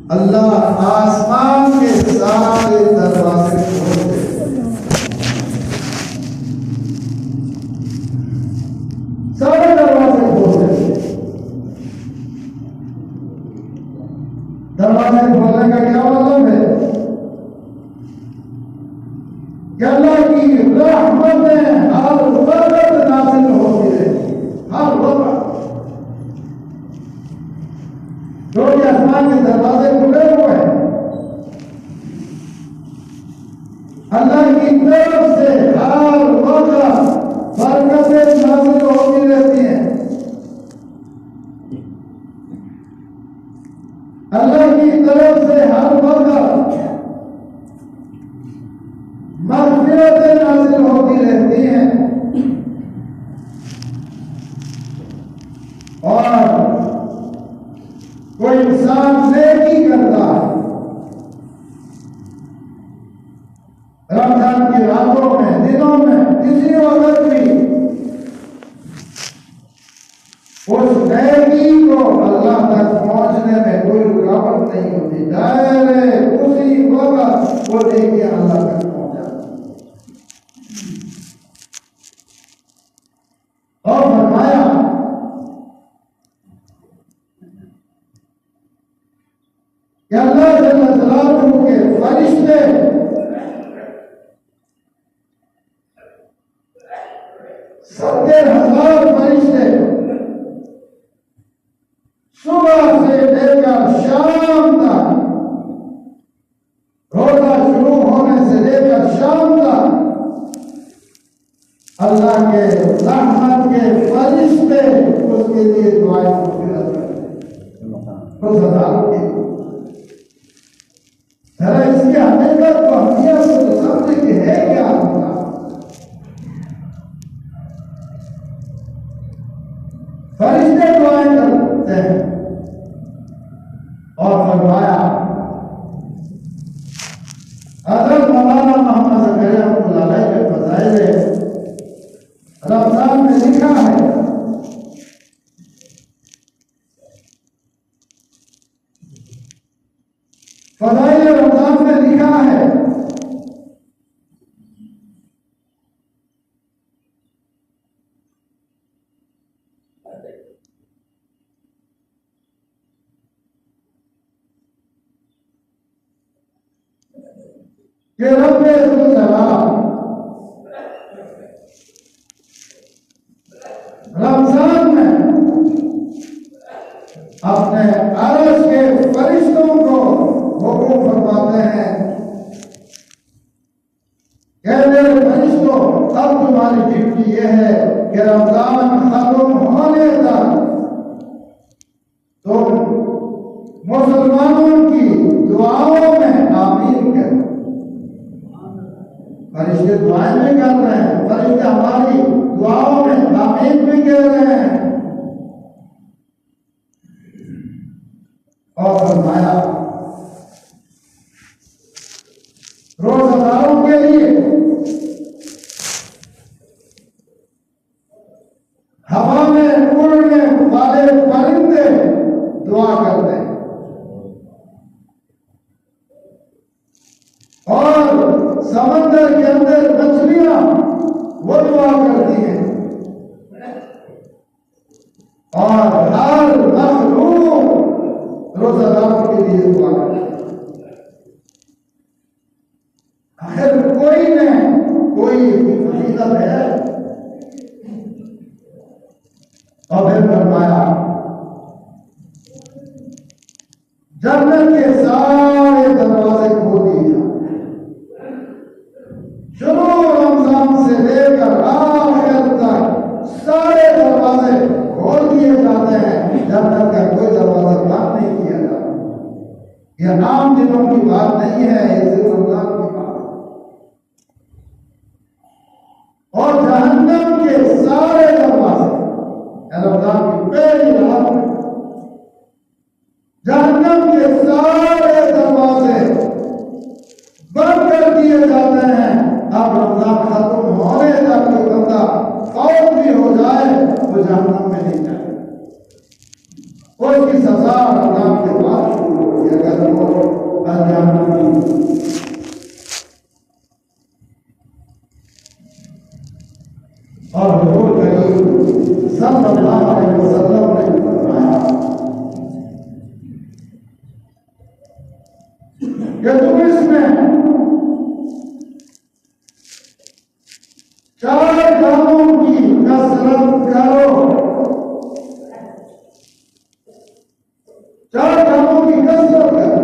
अल्लाह आसमान के सारे दरवाजे खोल दे। सारे दरवाजे खोल दे। दरवाजे खोलने का क्या मतलब है कि अल्लाह की रहमतें हर वक्त नाज़िल होती रहती, हर वक्त। जो कि आसमान के दरवाजे खुले हुए हैं, अल्लाह की तरफ से हर वक्त बरकतें नाज़िल होती रहती हैं। अल्लाह की तरफ से हर वक्त मग़फ़िरतें नाज़िल होती रहती हैं। और कोई इंसान नेकी करता है रमजान की रातों में, दिनों में, किसी वक्त भी, उस नेकी को अल्लाह तक पहुंचने में कोई रुकावट नहीं होती। डायरेक्ट उसी वक्त वो नेकी अल्लाह तक पहुंच जाती। और फरमाया कि अल्लाह जल्ल जलालहू के फरिश्ते 70,000 फरिश्ते सुबह से लेकर शाम तक, रोजा शुरू होने से लेकर शाम तक, अल्लाह के रहमत के फरिश्ते उसके लिए दुआएं मग़फ़िरत करते हैं। उस अदालत की जरा इसकी हकीकत को अहमियत को समझे कि है क्या होता। फरिश्ते दुआएं करते हैं। और फरमाया हज़रत मौलाना मोहम्मद ज़करिया रहमतुल्लाह अलैह के फ़ज़ाइल रमज़ान में लिखा है, फ़ज़ाइल रमज़ान में लिखा है कि रब्बे ज़ुल जलाल रमजान में अपने अर्श के फरिश्तों को हुक्म फरमाते हैं कि मेरे फरिश्तों, अब तुम्हारी ड्यूटी यह है कि रमजान खत्म होने तक तुम मुसलमानों की दुआओं में आमीन करो। फरिश्ते दुआएं भी कर रहे हैं, फरिश्ते हमारी दुआओं में आमीन भी कह रहे हैं। और फरमाया रोज़ादारों के लिए हवा में उड़ने वाले परिंदे दुआ करते हैं और समंदर के अंदर मछलियां वो दुआ करती हैं और हर मखलूक रोज़ादारों के लिए दुआ करती है। आखिर कोई ने कोई फजीलत है। और फिर फरमाया जन्नत के सारे दरवाजे खोल दिए जाते, शुरू रमजान से लेकर आखिर तक सारे दरवाजे खोल दिए जाते हैं। जन्नत का कोई दरवाजा बंद नहीं किया जाता। यह आम दिनों की बात नहीं है, ये सिर्फ रमजान की बात है। और जहन्नम के सारे दरवाजे रमजान की पहली रात में जहन्नम के सारे दरवाजे बंद कर दिए जाते हैं। अब रमजान खत्म होने तक कोई बंदा फौत भी हो जाए तो जहन्नम में नहीं जाए, उसकी सजा रमजान के बाद शुरू हो कि अगर वो अनजानी और हुजूर करीम सल्लल्लाहु अलैहि वसल्लम ने फरमाया कि तुम इसमें 4 कामों की कसरत करो, 4 कामों की कसरत करो।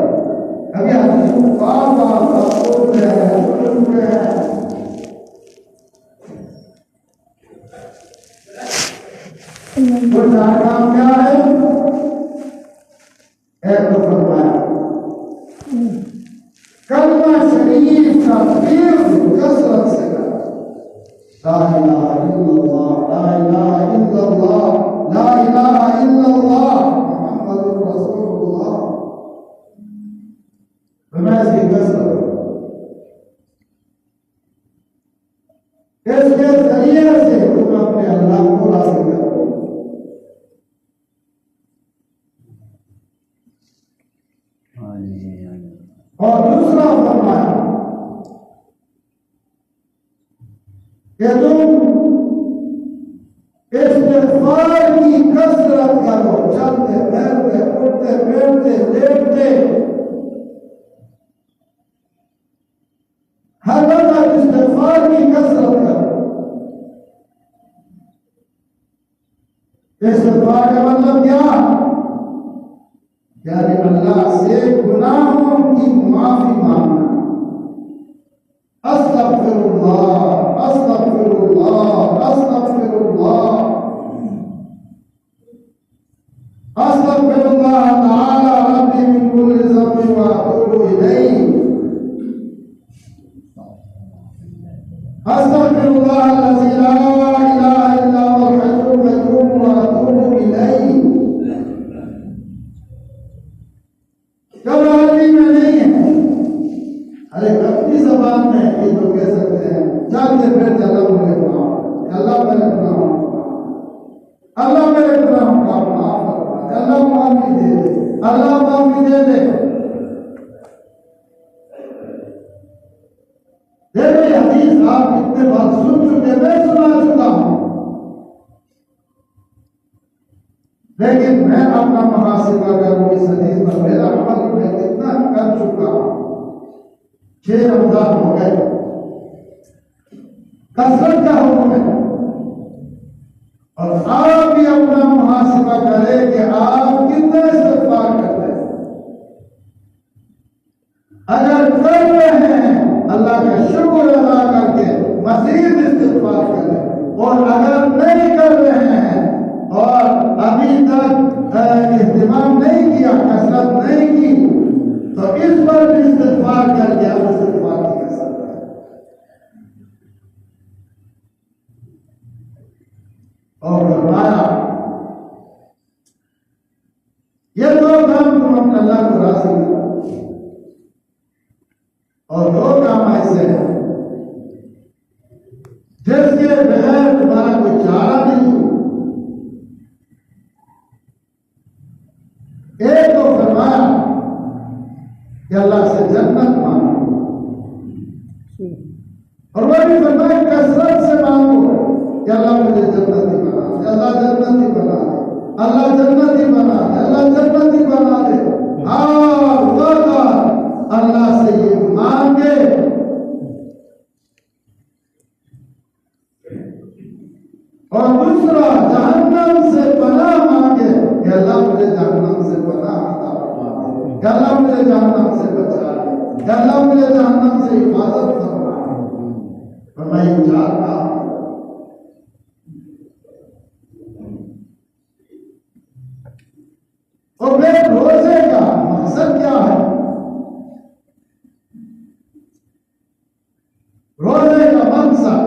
अभी हम बार-बार बोल रहे हैं, सुन रहे हैं। वो 4 काम क्या है? एक तो फरमाया कलमा शरीफ का कसरत से करो। ला इलाहा इल्लल्लाह, ला इलाहा इल्लल्लाह, ला इलाहा इल्लल्लाह मुहम्मदुर रसूलुल्लाह। फरमाया इसकी कसरत इसके जरिए से तुम अपने अल्लाह को राज़ी करो। और दूसरा फरमाया कि तुम इस्तिग़फ़ार की कसरत करो, चलते फिरते उठते बैठते लेटते हर वक्त इस्तिग़फ़ार की कसरत करो। इस्तिग़फ़ार का मतलब क्या? यानी अल्लाह से गुनाहों की माफी मांगना। अस्तग़फिरुल्लाह, अस्तग़फिरुल्लाह, अस्तग़फिरुल्लाह, अस्तग़फिरुल्लाह तआला रब्बी मिन कुल्ली ज़ंबिन व अतूबु इलैहि, अस्तग़फिरुल्लाह अल्लज़ी ला इलाहा इल्ला हुवल हय्युल क़य्यूम व अतूबु इलैहि। जब आदमी में नहीं है, अरे अपनी जबान में ये तो कह सकते हैं, चलते फिरते अल्लाह मेरे गुनाह, अल्लाह मेरे गुनाह, अल्लाह मेरे गुनाह का माफ कर, अल्लाह माफी दे दे, अल्लाह माफी दे दे। देखिए हदीस आप कितने बार सुन चुके, मैं सुना चुका हूं, लेकिन मैं अपना मुहासिबा करूं इस हदीस पर, मेरा अमल मैं कितना कर चुका हूं। 6 रमजान हो गए, कसरत का हुक्म है। और आप भी अपना मुहासिबा करें कि आप कितने इस्तिग़फ़ार कर रहे हैं। अगर कर रहे हैं अल्लाह का शुक्र अदा करके मज़ीद इस्तिग़फ़ार करें, और अगर नहीं कर रहे हैं और अभी तक इस्तेमाल नहीं किया, कसरत नहीं की, तो इस पर भी इस्तिग़फ़ार करके आप इस्तिग़फ़ार की कसरत करें। और फरमाया ये 2 काम तुम अपने अल्लाह को राज़ी करो, और 2 काम ऐसे हैं जिसके बगैर तुम्हारा कोई चारा नहीं। एक तो फरमाया कि अल्लाह से जन्नत मांगो, और वह भी फरमाया कसरत से मांगो कि अल्लाह मुझे जन्नती बना दे, अल्लाह जन्नती बना दे, अल्लाह जन्नती बना दे, अल्लाह जन्नती बना दे। हर वक्त अल्लाह से ये मांगे। और दूसरा जहन्नम से पनाह मांगे कि अल्लाह मुझे जहन्नम से पनाह अता फरमा दे, कि अल्लाह मुझे जहन्नम से बचा दे, कि अल्लाह मुझे जहन्नम से हिफाजत फरमा दे। फरमाया 4 काम। और फिर रोजे का मकसद क्या है? रोजे का मकसद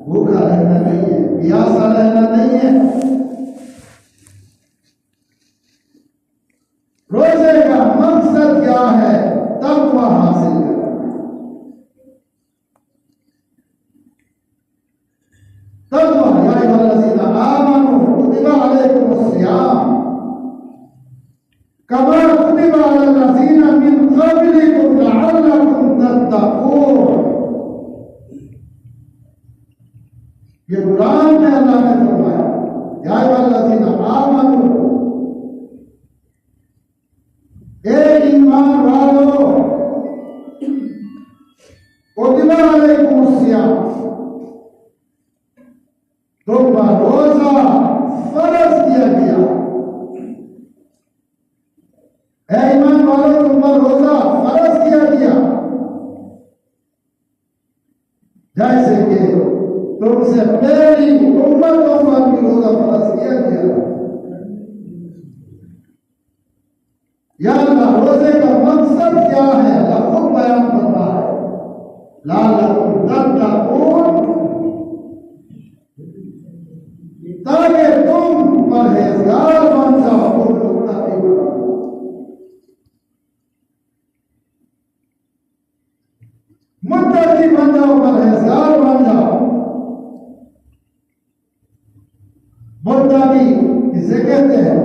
भूखा रहना नहीं है, प्यासा रहना नहीं है। रोजे का मकसद क्या है? तक़वा हासिल करना। तक़वा या अय्युहल्लज़ीना आमनू कुतिबा अलैकुमुस सियाम कमा कुतिबा अलल वल्लज़ीना मिन क़ब्लिकुम लअल्लकुम तत्तक़ून। ये कुरान में अल्लाह ने फरमाया, या वल्लज़ीना आमनू, ए ईमान वालों, कुतिबा अलैकुमुस्सियाम, तुम पर रोजा फर्ज किया गया। ऐ ईमान वालों, तुम पर रोजा फर्ज किया गया, जैसे कि तुमसे पहली उम्मतों पर भी रोजा फर्ज किया गया। या अल्लाह, रोजे का मकसद क्या है अल्लाह खुद बयान करता है, लअल्लकुम तत्तक़ून, ताकि तुम परहेजगार बन जाओ, तुम मुत्तकी बनो। मुत्तकी बन जाओ, परहेजगार बन जाओ। मुत्तकी किसे कहते हैं?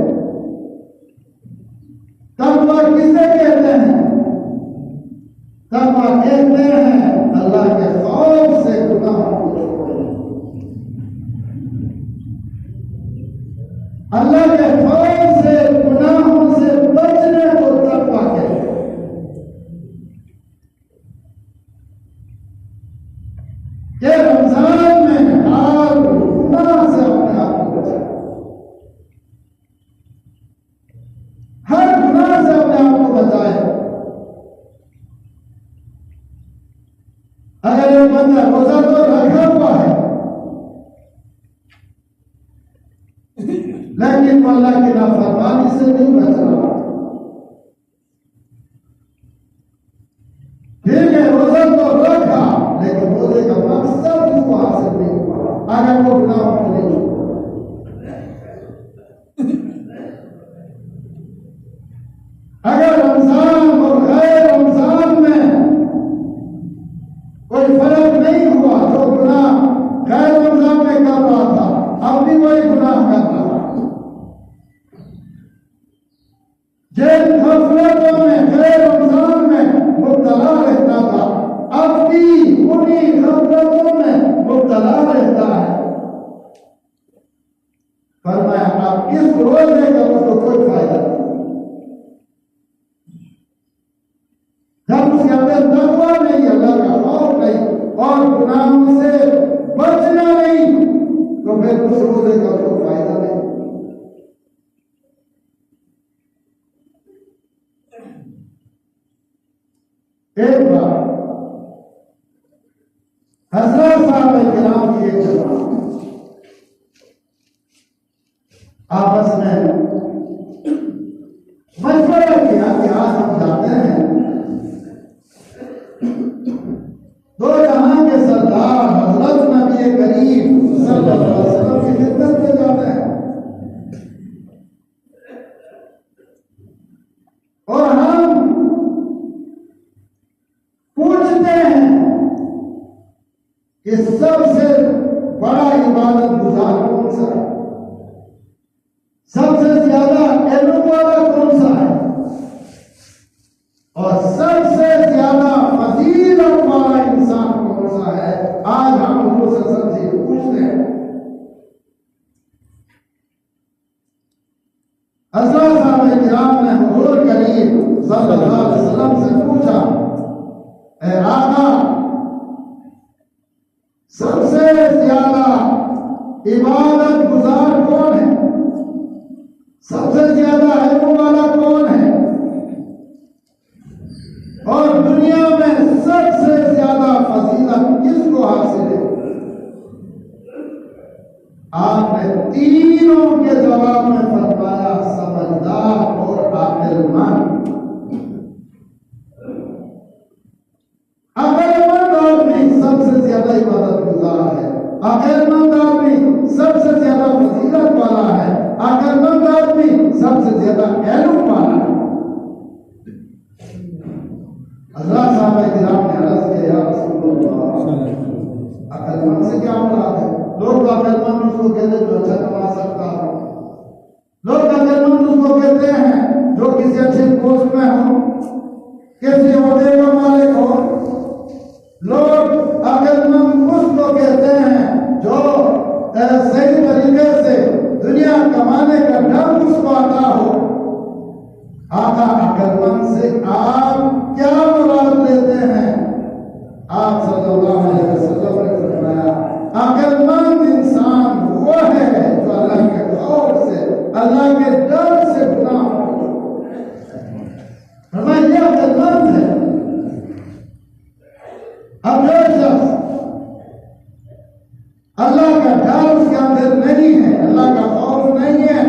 तक़वा किसे कहते हैं? तक़वा कहते हैं अल्लाह के खौफ से गुनाहों को छोड़ना। अल्लाह के खौफ से गुनाहों से बचने को तक़वा कहते हैं। कि रमजान में हर गुनाह से अपने आप को बचाए, हर गुनाह से अपने आप को बचाए। अगर एक बंदा रोजा तो रखा हुआ है, लेकिन अल्लाह की नाफरमानी से नहीं बच रहा, ठीक है, रोजा तो रखा, लेकिन रोजे का मकसद उसको हासिल नहीं हुआ, अगर वो गुनाह नहीं हुआ। अगर रमजान और गैर रमजान में कोई फर्क नहीं हुआ, जो गुनाह गैर रमजान में कर रहा था अब भी वही गुनाह कर रहा, जिन गफलतों में गैर रमजान में मुब्तला रहता था अब भी उन्हीं गफलतों में मुब्तला रहता है। फरमाया आप इस रोजे का उसको कोई फायदा नहीं, जब उसके अंदर तक़वा नहीं, अल्लाह का खौफ नहीं और गुनाहों से बचना नहीं, तो फिर उस रोजे का कोई फायदा नहीं। एक बार हज़रत साहब किराम की एक जमात आपस में मशवरा किया कि आज हम जाते हैं दो जहां के सरदार हजरत नबी करीम सल्लल्लाहु अलैहि वसल्लम की खिदमत में जाते हैं, और हम पूछते हैं कि सबसे बड़ा इबादत गुजार कौन सा है, सबसे ज्यादा इल्म वाला कौन सा है, और सबसे ज्यादा फजीलत वाला इंसान कौन सा है। आज हम उनसे सबसे पूछते हैं। हज़रत साहब किराम ने हुजूर करीम सल्लल्लाहु अलैहि वसल्लम से पूछा, ऐ आका, सबसे ज्यादा इबादत गुजार किसी ओहदे का मालिक हो। लोग अकलमंद उसको कहते हैं जो सही तरीके से दुनिया कमाने का ढंग उसको आता हो। आका अकलमंद से आप क्या मुराद लेते हैं? आप सल्लल्लाहु अलैहि वसल्लम ने फरमाया अकलमंद इंसान वो है जो अल्लाह के खौफ से, अल्लाह के डर से गुनाह फरमाइए, अकलमंद है। अब जो शख्स अल्लाह का डर उसके अंदर नहीं है, अल्लाह का खौफ नहीं है,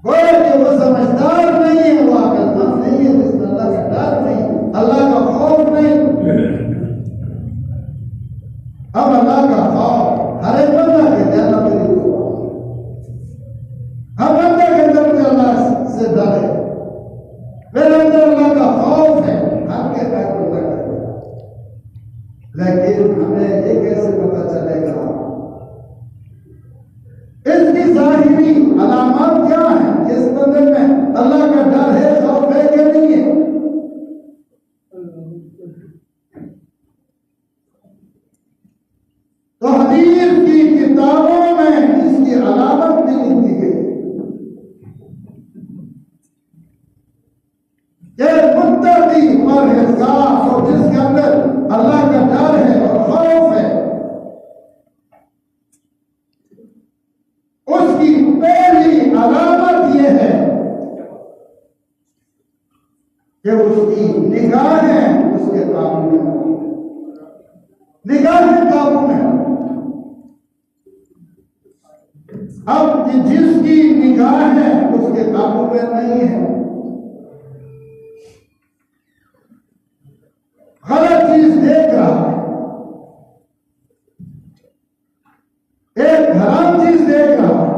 गोया कि वो समझदार नहीं है, वो अकलमंद नहीं है, जिसमें अल्लाह का डर नहीं, अल्लाह का खौफ नहीं। अब अल्लाह का खौफ हर एक बंदा के दिल में मेरी दुआ, हर बंदे के अंदर मुझे अल्लाह से डर है, मेरे अंदर अल्लाह का खौफ है, हर के हर बंदा का। लेकिन हमें ये कैसे पता चलेगा? इसकी ज़ाहिरी अलामत क्या है कि इस बंदे में अल्लाह का डर है, खौफ है कि नहीं है? तो हदीस की किताबों में इसकी अलामत भी लिख दी गई। ये मुत्तकी परहेज़गार और जिसके अंदर अल्लाह का डर है और खौफ है, उसकी पहली अलामत यह है कि उसकी निगाहें उसके काबू में, निगाहें काबू में। अब जिसकी निगाहें उसके काबू में नहीं है, गलत चीज देख रहा है, एक हराम चीज देख रहा है,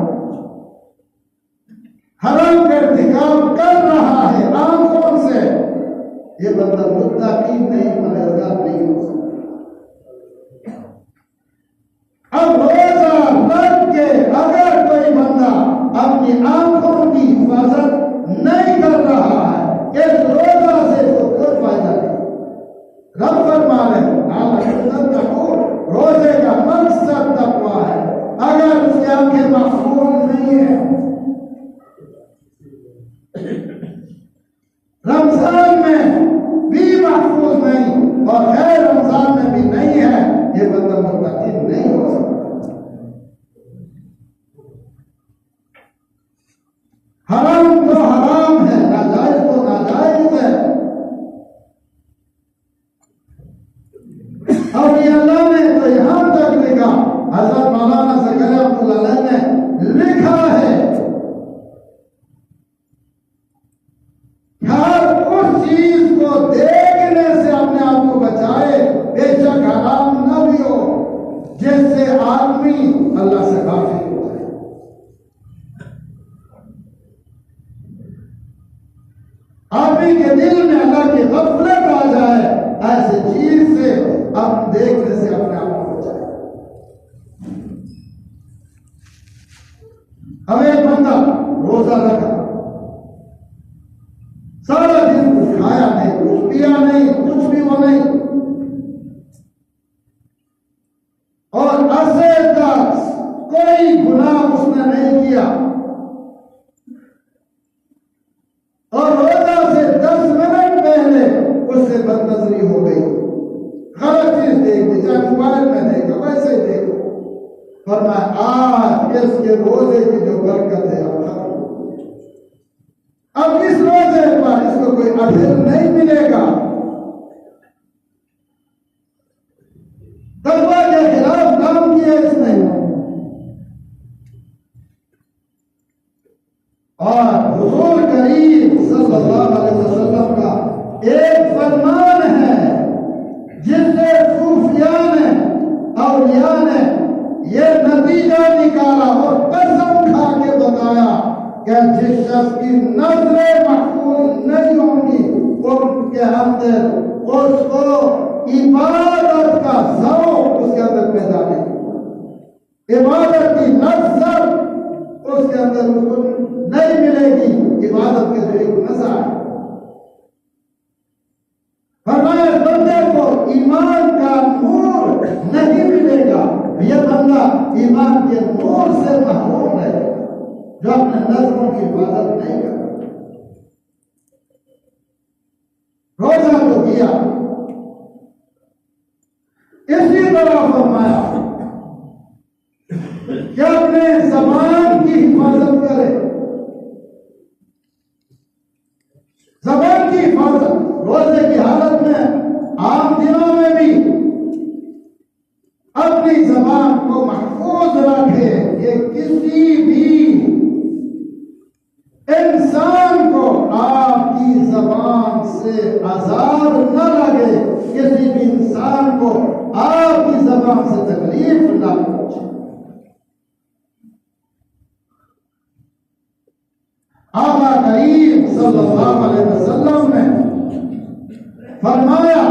हराम का इर्तिकाब कर रहा है आंखों से, ये बंदा मुत्तकी नहीं, परहेज़गार नहीं हो सकता। अब रोजा रख के अगर कोई बंदा अपनी आंखों की हिफाजत नहीं कर रहा है, इस रोजा से तो कोई फायदा नहीं। रब फरमा रहे रोजे का मकसद तकवा है, अगर उसकी आंखें महफूज नहीं है, रमजान में भी महफूज नहीं और गैर रमजान में भी नहीं है, ये बंदा मुत्तकी नहीं हो सकता। हराम तो हराम है, नाजायज तो नाजायज है। और ये अल्लाह ने तो यहां तक लिखा, हजरत मौलाना ज़करिया रहमतुल्लाह ने लिखा है, हर उस चीज को देखने से अपने आप को बचाए, बेशक हराम न भी हो, जिससे आदमी अल्लाह से गाफिल हो जाए। आदमी के दिल में अल्लाह की गफलत आ जाए, ऐसे चीज से अब देखने से अपने आप को बचाए। अब एक बंदा रोजा रखा, सारा दिन कुछ खाया नहीं, कुछ पिया नहीं, कुछ भी वो नहीं, और अरसे तक कोई गुनाह उसने नहीं किया, और रोजा से 10 मिनट पहले उससे बदनजरी हो गई, गलत चीज देख ली, चाहे मोबाइल में देखो, वैसे ही देखो, पर मैं आज इसके रोजे की जो बरकत है अब इस रोजे पर इसको कोई अजर नहीं मिलेगा। तकवा के खिलाफ काम किया इसने, और हुजूर करीम सल्लल्लाहु अलैहि वसल्लम का एक फरमान है जिससे सूफिया ने, औलिया ने ये नतीजा निकाला और कसम खा के बताया कि जिस शख्स की नजरें महफूज नहीं होंगी उनके अंदर उसको इबादत का ज़ौक़ उसके अंदर पैदा नहीं, इबादत की लज्जत उसके अंदर उसको नहीं मिलेगी, इबादत के जो एक मजा है अपने नजरों की हिफाजत नहीं कर रहा। रोजा तो दिया, इसी तरह फरमाया कि अपने जबान की हिफाजत करे। जबान की हिफाजत रोजे की हालत में, आम दिनों में भी अपनी जबान को महफूज रखे। ये किसी भी इंसान को आपकी जबान से आजाद न लगे, किसी भी इंसान को आपकी जबान से तकलीफ न पहुंचे। आका करीम सल्लल्लाहु अलैहि वसल्लम ने फरमाया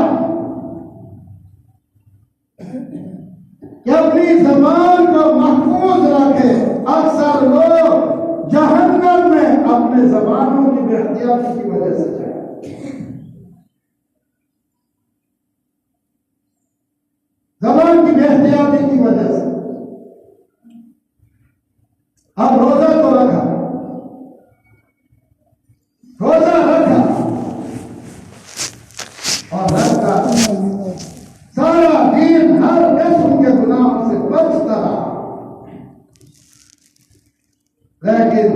कि अपनी जबान को महफूज रखे। अक्सर लोग जहन्नम में अपने जबानों की बेहतियाती की वजह से जाए। जबान की बेहतियाती की वजह से। अब रोजा तो रखा, रोजा रखा और रखा, सारा दिन हर किस्म के गुनाहों से बचता रहा, लेकिन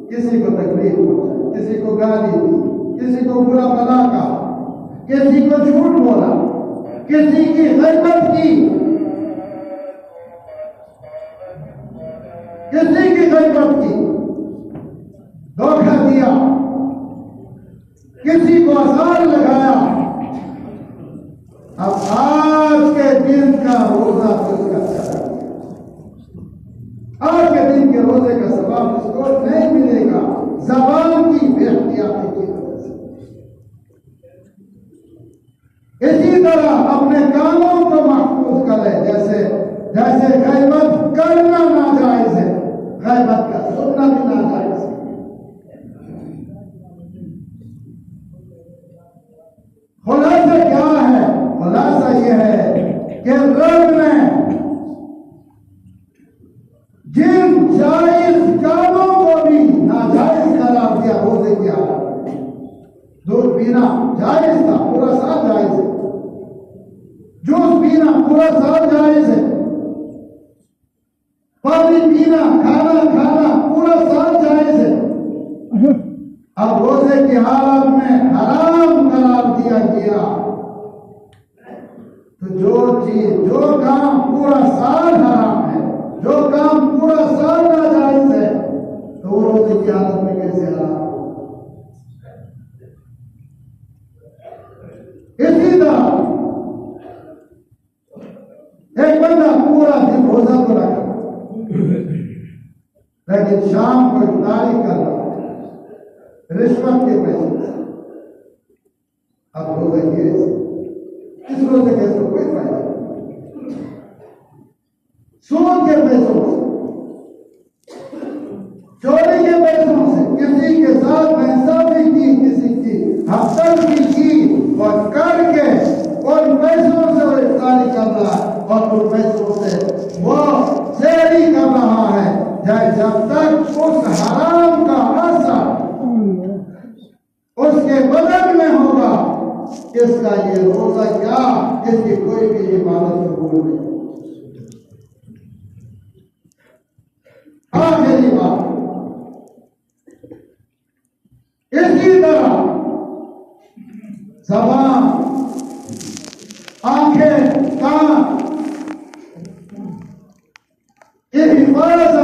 किसी को तकलीफ पहुंचाई, किसी को गाली दी, किसी को बुरा भला कहा, किसी को झूठ बोला, किसी की गीबत की, किसी की गीबत की, धोखा दिया, किसी को आसार लगाया। अब आज के दिन का रोजा उसका चला, आज के दिन के रोजे का सवाब उसको नहीं मिलेगा, जबान की बेहतियाती की वजह से। इसी तरह अपने कानों को महफूज करे। जैसे जैसे गीबत करना नाजायज है, गीबत का सुनना भी नाजायज है। खुलासा क्या है? खुलासा यह है कि रब ने जिन जायज कामों को भी नाजायज करार दिया रोजे की हालत में। दूध पीना जायज था, पूरा साल जायज है। जूस पीना पूरा साल जायज है। पानी पीना, खाना खाना पूरा साल जायज है। अब रोजे की हालत में हराम करार दिया गया, तो जो चीज, जो काम पूरा साल हराम है, जो काम पूरा साल नाजायज है, तो वो रोजे की हालत में कैसे हराम हो? इसी तरह एक बंदा पूरा दिन रोजा तो रखा, लेकिन शाम को इफ्तारी कर रहा है रिश्वत के पैसे से। अब रोजे के इस रोजे के इसको कोई फायदा नहीं। सूद के पैसों से, चोरी के पैसों से, किसी के साथ इंसाफी की, किसी की हफ्तगी की और करके उन पैसों से वो इफ्तारी कर रहा है और उन पैसों से वो सेहरी कर रहा है। जब तक उस हराम का असर उसके बदन में होगा, इसका ये रोजा क्या, इसकी कोई भी इबादत कबूल नहीं। आखिरी बात, इसी तरह ज़बान, आंखें, कान, ये हिफाजत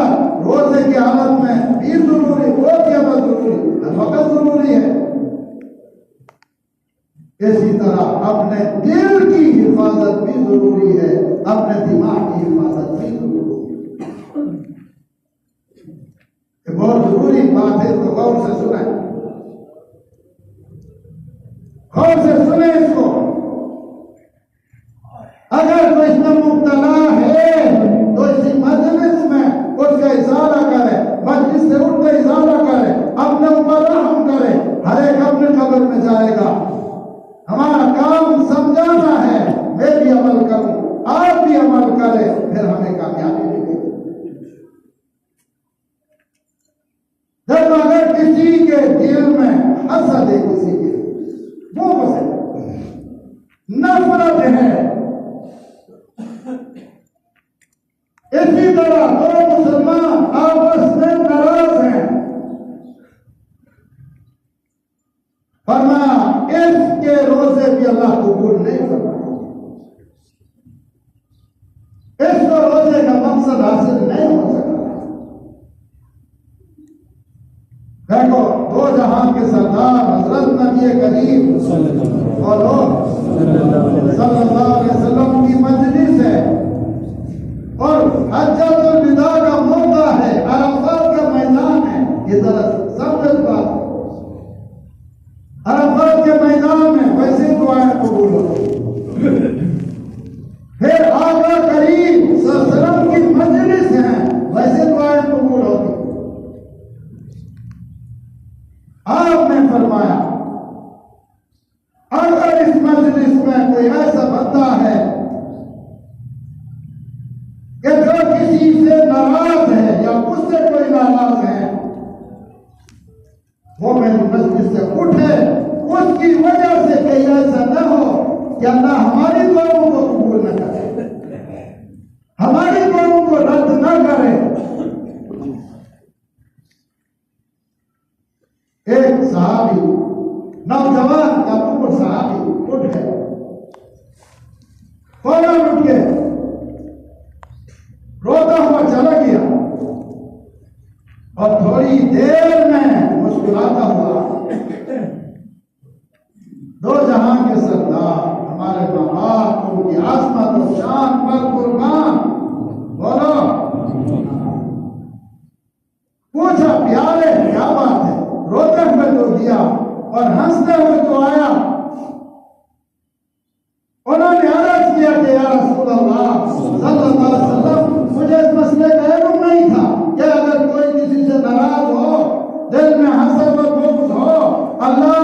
रोजे की हालत में भी जरूरी, बहुत ज्यादा जरूरी, हर वक्त जरूरी है। इसी तरह अपने दिल की हिफाजत भी जरूरी है, अपने दिमाग की हिफाजत भी जरूरी है। बहुत जरूरी बात है, तो गौर से सुने, गौर से सुने इसको। अगर कोई इसमें मुब्तला है तो इसी मजलिस में उसका इजारा करे, मजलिस से उठकर इजारा करे, अपने ऊपर रहम करे। हर एक अपने कब्र में जाएगा। हमारा काम समझाना है, मैं भी अमल करूं, आप भी अमल करें, फिर हमें कामयाबी मिलेगी। के दिल में हसद है, किसी के वो से नफरत है। इसी तरह दो मुसलमान आपस में नाराज हैं, फरमाया इसके रोजे भी अल्लाह कबूल नहीं फरमाएगा, इसको रोजे का मकसद हासिल नहीं हो सका। देखो दो जहां के सरदार हजरत नबी करीम सल्लल्लाहु अलैहि वसल्लम की मजलिस है और हज्जतुल विदा का मौका है, अरफात का मैदान है। ये जरा समझ बात, अरफात के मैदान में वैसे दुआएं कबूल होती, फिर आका करीम सल्लल्लाहु की मजलिस है, वैसे दुआएं कबूल होती। आपने फरमाया अगर इस मजलिस में कोई ऐसा बंदा है कि जो किसी से नाराज है या उससे कोई नाराज है, वो मेरी मस्जिद से उठे, उसकी वजह से कहीं ऐसा न हो कि अल्लाह हमारी दुआओं को कबूल न करे, हमारी दुआओं को रद्द न करे। एक सहाबी नौजवान का पुत्र सहाबी उठ गया, फौरन उठ के रोता हुआ चला गया और थोड़ी देर में मुस्कुराता हुआ, दो जहां के सरदार हमारे बाप उनकी आसमत और शान पर कुर्बान, बोलो पूछा प्यारे क्या बात है, रोते हुए तो दिया और हंसते हुए तो आया। उन्होंने अर्ज किया कि या रसूल अल्लाह सल्लल्लाहु अलैहि वसल्लम, मुझे इस मसले का इल्म नहीं था कि अगर कोई किसी से नाराज हो, दिल में हसद और बुग़्ज़ हो, अल्लाह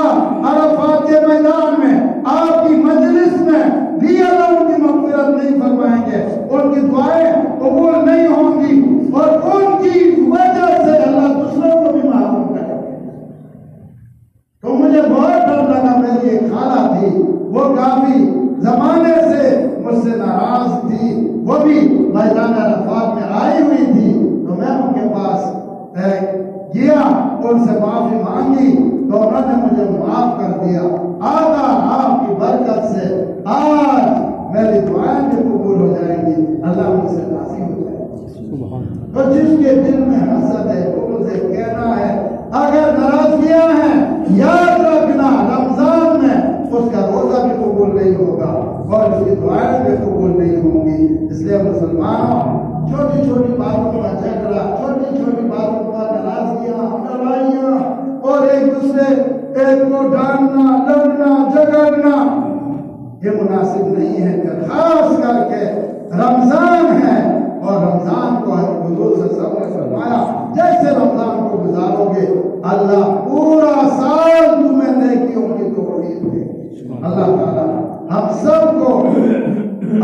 अरफात के मैदान में आपकी मजलिस में भी अल्लाह उनकी मग़फ़िरत नहीं फरमाएंगे, उनकी दुआएं कबूल नहीं होंगी और उनकी वजह से अल्लाह दूसरों को भी मालूम करेंगे। तो मुझे बहुत डर लगा, मेरी एक खाला थी, वो काफी जमाने से मुझसे नाराज थी, वो भी मैदान अरफात में आई हुई थी, तो मैं उनके पास गया, उनसे माफी मांगी, तो उन्होंने मुझे माफ कर दिया। आका आपकी बरकत से आज मेरी दुआएं भी कबूल हो जाएंगी, अल्लाह मुझसे राज़ी हो जाएगा। तो जिसके दिल में हसद है, उसे कहना है अगर नाराजगियां हैं, याद रखना रमजान में उसका रोजा भी कबूल नहीं होगा और उसकी दुआएं भी कबूल नहीं होंगी। इसलिए मुसलमानों, छोटी छोटी बातों का झगड़ा, छोटी छोटी बातों पर नाराजगियां, लड़ाइयां और एक दूसरे को डांटना, लड़ना, झगड़ना, ये मुनासिब नहीं है। खास करके रमजान है और रमजान को हुजूर सल्लल्लाहु अलैहि वसल्लम ने फरमाया, जैसे रमजान को गुजारोगे अल्लाह पूरा साल तुम्हें नेकियों की तौफीक दे। अल्लाह ताला हम सबको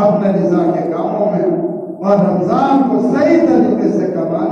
अपने रिज़ा के कामों में और रमजान को सही तरीके से कमा